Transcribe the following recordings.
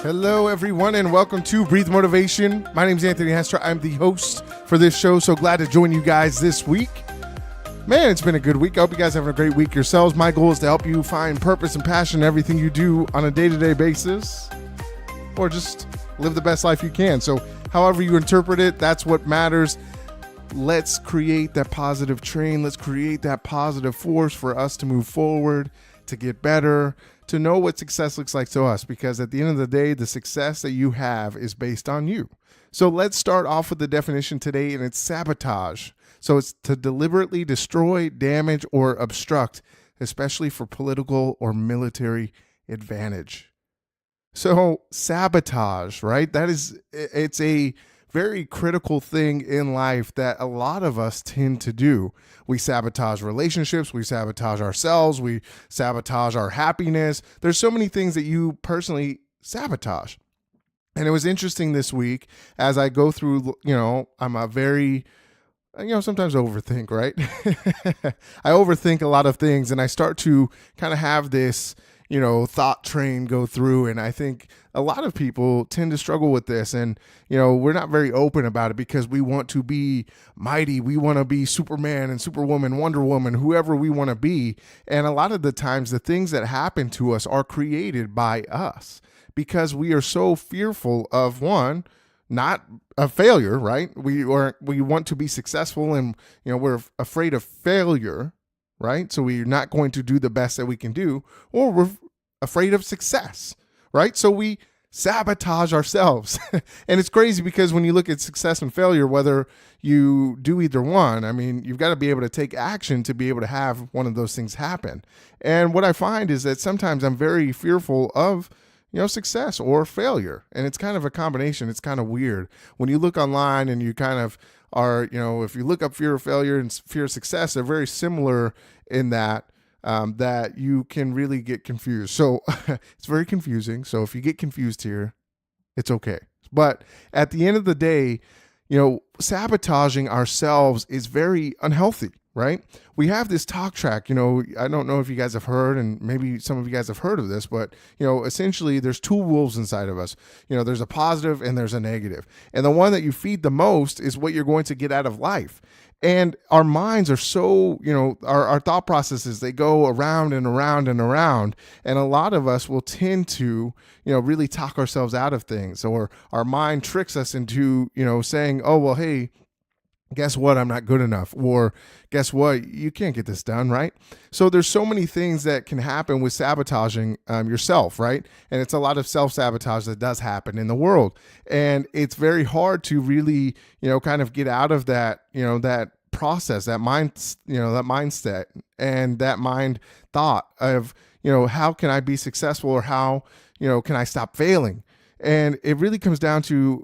Hello, everyone, and welcome to Breathe Motivation. My name is Anthony Hester. I'm the host for this show. So glad to join you guys this week. Man, it's been a good week. I hope you guys are having a great week yourselves. My goal is to help you find purpose and passion in everything you do on a day-to-day basis, or just live the best life you can. So however you interpret it, that's what matters. Let's create that positive train. Let's create that positive force for us to move forward, to get better, to know what success looks like to us, because at the end of the day, the success that you have is based on you. So let's start off with the definition today, and it's sabotage. So it's to deliberately destroy, damage, or obstruct, especially for political or military advantage. So sabotage, right? It's a very critical thing in life that a lot of us tend to do. We sabotage relationships, we sabotage ourselves, we sabotage our happiness. There's so many things that you personally sabotage. And it was interesting this week as I go through, I'm a very, sometimes overthink, right? I overthink a lot of things, and I start to kind of have this, thought train go through. And I think a lot of people tend to struggle with this. And, we're not very open about it because we want to be mighty. We want to be Superman and Superwoman, Wonder Woman, whoever we want to be. And a lot of the times the things that happen to us are created by us because we are so fearful of, one, not a failure, right? We want to be successful, and, we're afraid of failure, right? So we're not going to do the best that we can do, or we're afraid of success, right? So we sabotage ourselves. And it's crazy because when you look at success and failure, whether you do either one, you've got to be able to take action to be able to have one of those things happen. And what I find is that sometimes I'm very fearful of success or failure. And it's kind of a combination. It's kind of weird. When you look online and you kind of are, if you look up fear of failure and fear of success, they're very similar in that you can really get confused. So it's very confusing. So if you get confused here, it's okay. But at the end of the day, sabotaging ourselves is very unhealthy, right? We have this talk track, I don't know if you guys have heard, and maybe some of you guys have heard of this, but, essentially there's two wolves inside of us. There's a positive and there's a negative. And the one that you feed the most is what you're going to get out of life. And our minds are so, our thought processes, they go around and around and around. And a lot of us will tend to, really talk ourselves out of things, or our mind tricks us into, saying, oh, well, hey, guess what? I'm not good enough. Or guess what? You can't get this done, right? So there's so many things that can happen with sabotaging yourself, right? And it's a lot of self-sabotage that does happen in the world. And it's very hard to really, kind of get out of that, that process, that mind, that mindset and that mind thought of, how can I be successful, or how, can I stop failing? And it really comes down to,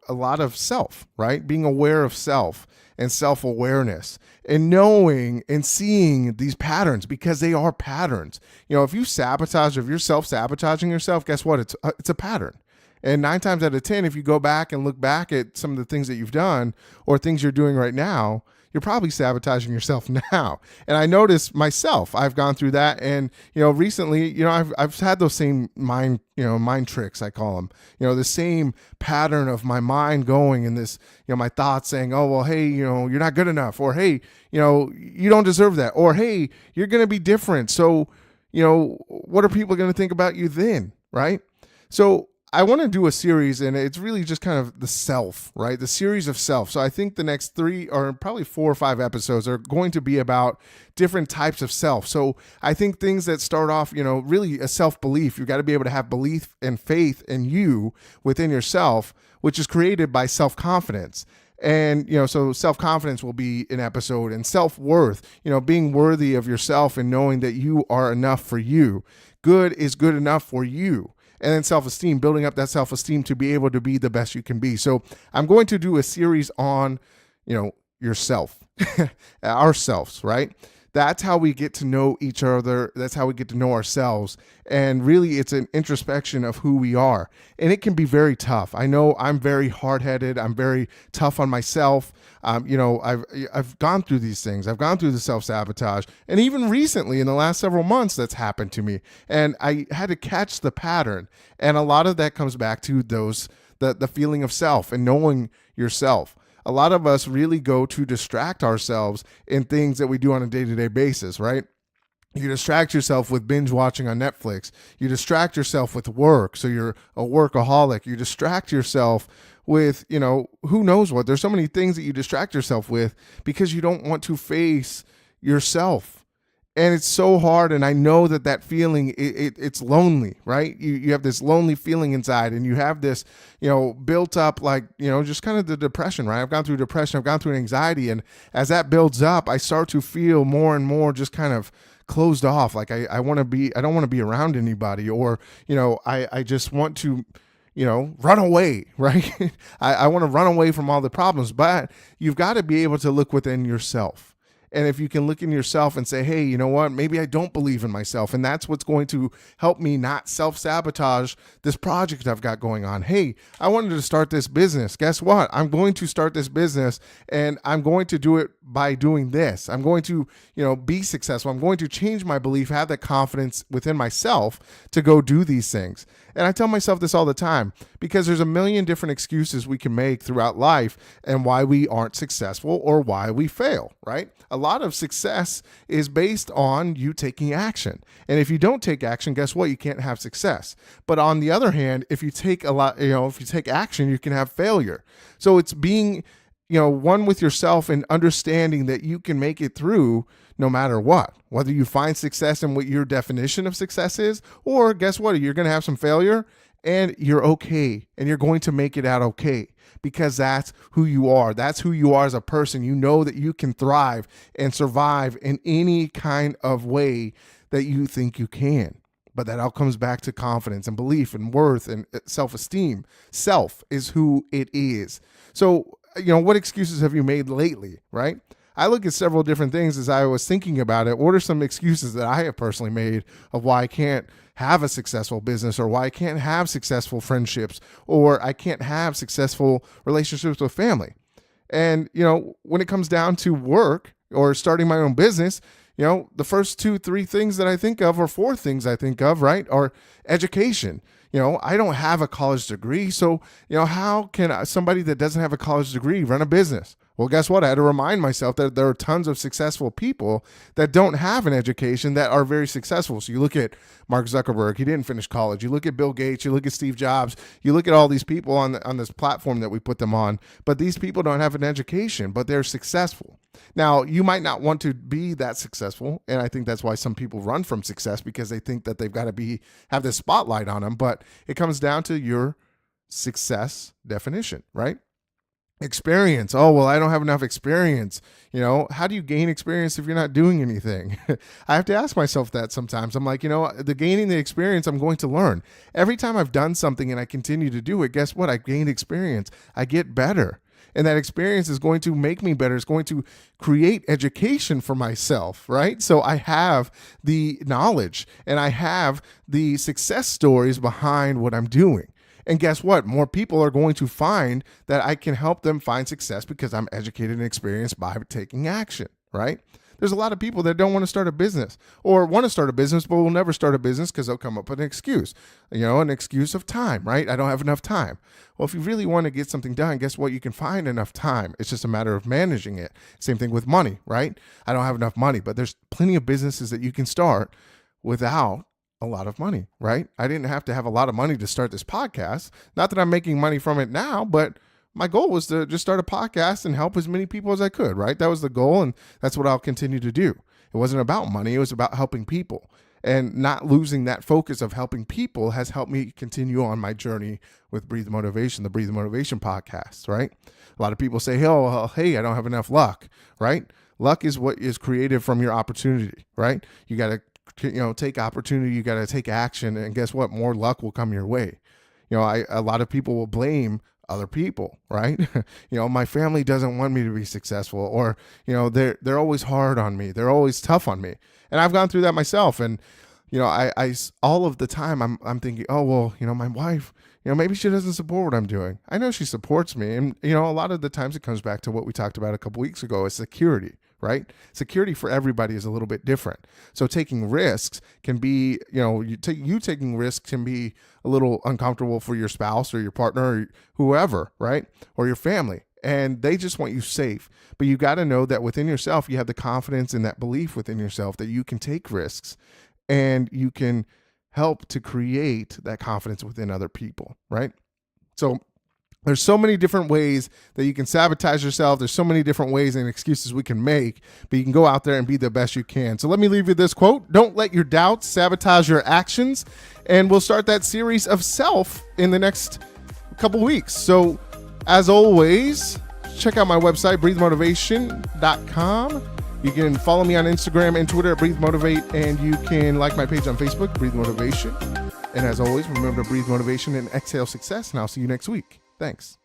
a lot of self, right? Being aware of self and self-awareness, and knowing and seeing these patterns, because they are patterns. If you sabotage, if you're self-sabotaging yourself, guess what? It's a pattern. And 9 times out of 10, if you go back and look back at some of the things that you've done or things you're doing right now, you're probably sabotaging yourself now. And I noticed myself, I've gone through that. And, recently, I've had those same mind tricks, I call them, the same pattern of my mind going in this, my thoughts saying, oh, well, hey, you're not good enough, or, hey, you don't deserve that, or, hey, you're going to be different. So, what are people going to think about you then? Right. So I want to do a series, and it's really just kind of the self, right? The series of self. So I think the next 3 or probably 4 or 5 episodes are going to be about different types of self. So I think things that start off, really a self-belief. You've got to be able to have belief and faith in you within yourself, which is created by self-confidence. And, so self-confidence will be an episode, and self-worth, being worthy of yourself and knowing that you are enough for you. Good is good enough for you. And then self-esteem, building up that self-esteem to be able to be the best you can be. So I'm going to do a series on, yourself, ourselves, right? That's how we get to know each other. That's how we get to know ourselves. And really, it's an introspection of who we are. And it can be very tough. I know I'm very hard-headed. I'm very tough on myself. I've gone through these things. I've gone through the self-sabotage. And even recently, in the last several months, that's happened to me. And I had to catch the pattern. And a lot of that comes back to the feeling of self and knowing yourself. A lot of us really go to distract ourselves in things that we do on a day-to-day basis, right? You distract yourself with binge watching on Netflix. You distract yourself with work, so you're a workaholic. You distract yourself with, who knows what. There's so many things that you distract yourself with because you don't want to face yourself. And it's so hard, and I know that feeling, it's lonely, right? You have this lonely feeling inside, and you have this, built up just kind of the depression, right? I've gone through depression, I've gone through anxiety, and as that builds up, I start to feel more and more just kind of closed off. Like I don't want to be around anybody, or, I just want to, run away, right? I want to run away from all the problems, but you've got to be able to look within yourself. And if you can look in yourself and say, hey, you know what, maybe I don't believe in myself. And that's what's going to help me not self-sabotage this project I've got going on. Hey, I wanted to start this business. Guess what? I'm going to start this business, and I'm going to do it by doing this. I'm going to, be successful. I'm going to change my belief, have that confidence within myself to go do these things. And I tell myself this all the time because there's a million different excuses we can make throughout life and why we aren't successful or why we fail, right? A lot of success is based on you taking action. And if you don't take action, guess what? You can't have success. But on the other hand, if you take if you take action, you can have failure. So it's being, one with yourself and understanding that you can make it through no matter what, whether you find success in what your definition of success is, or guess what? You're going to have some failure and you're okay. And you're going to make it out okay. Because that's who you are. That's who you are as a person. You know that you can thrive and survive in any kind of way that you think you can. But that all comes back to confidence and belief and worth and self-esteem. Self is who it is. So, what excuses have you made lately, right? I look at several different things as I was thinking about it. What are some excuses that I have personally made of why I can't have a successful business, or why I can't have successful friendships, or I can't have successful relationships with family? And, when it comes down to work or starting my own business, the first 2-3 things that I think of, or 4 things I think of, right, are education. I don't have a college degree. So, how can somebody that doesn't have a college degree run a business? Well, guess what? I had to remind myself that there are tons of successful people that don't have an education that are very successful. So you look at Mark Zuckerberg, he didn't finish college. You look at Bill Gates, you look at Steve Jobs, you look at all these people on this platform that we put them on, but these people don't have an education, but they're successful. Now, you might not want to be that successful, and I think that's why some people run from success, because they think that they've got to have this spotlight on them, but it comes down to your success definition, right? Experience. Oh, well, I don't have enough experience. How do you gain experience if you're not doing anything? I have to ask myself that sometimes. I'm like, the gaining the experience, I'm going to learn. Every time I've done something and I continue to do it, guess what? I gain experience. I get better. And that experience is going to make me better. It's going to create education for myself, right? So I have the knowledge and I have the success stories behind what I'm doing. And guess what? More people are going to find that I can help them find success because I'm educated and experienced by taking action, right? There's a lot of people that don't want to start a business, or want to start a business, but will never start a business because they'll come up with an excuse, an excuse of time, right? I don't have enough time. Well, if you really want to get something done, guess what? You can find enough time. It's just a matter of managing it. Same thing with money, right? I don't have enough money, but there's plenty of businesses that you can start without a lot of money, right? I didn't have to have a lot of money to start this podcast. Not that I'm making money from it now, but my goal was to just start a podcast and help as many people as I could, right? That was the goal, and that's what I'll continue to do. It wasn't about money. It was about helping people. And not losing that focus of helping people has helped me continue on my journey with Breathe Motivation, the Breathe Motivation podcast, right? A lot of people say, hey, I don't have enough luck, right? Luck is what is created from your opportunity, right? You got to take opportunity, you got to take action, and guess what? More luck will come your way. A lot of people will blame other people, right? My family doesn't want me to be successful, or, they're always hard on me. They're always tough on me. And I've gone through that myself. And, I all of the time I'm thinking, oh, well, my wife, maybe she doesn't support what I'm doing. I know she supports me. And, a lot of the times it comes back to what we talked about a couple weeks ago is security, right? Security for everybody is a little bit different. So taking risks can be, you taking risks can be a little uncomfortable for your spouse or your partner or whoever, right? Or your family. And they just want you safe. But you got to know that within yourself, you have the confidence and that belief within yourself that you can take risks and you can help to create that confidence within other people, right? So there's so many different ways that you can sabotage yourself. There's so many different ways and excuses we can make, but you can go out there and be the best you can. So let me leave you with this quote: don't let your doubts sabotage your actions. And we'll start that series of self in the next couple weeks. So as always, check out my website, breathemotivation.com. You can follow me on Instagram and Twitter at Breathe Motivate, and you can like my page on Facebook, Breathe Motivation. And as always, remember to breathe motivation and exhale success, and I'll see you next week. Thanks.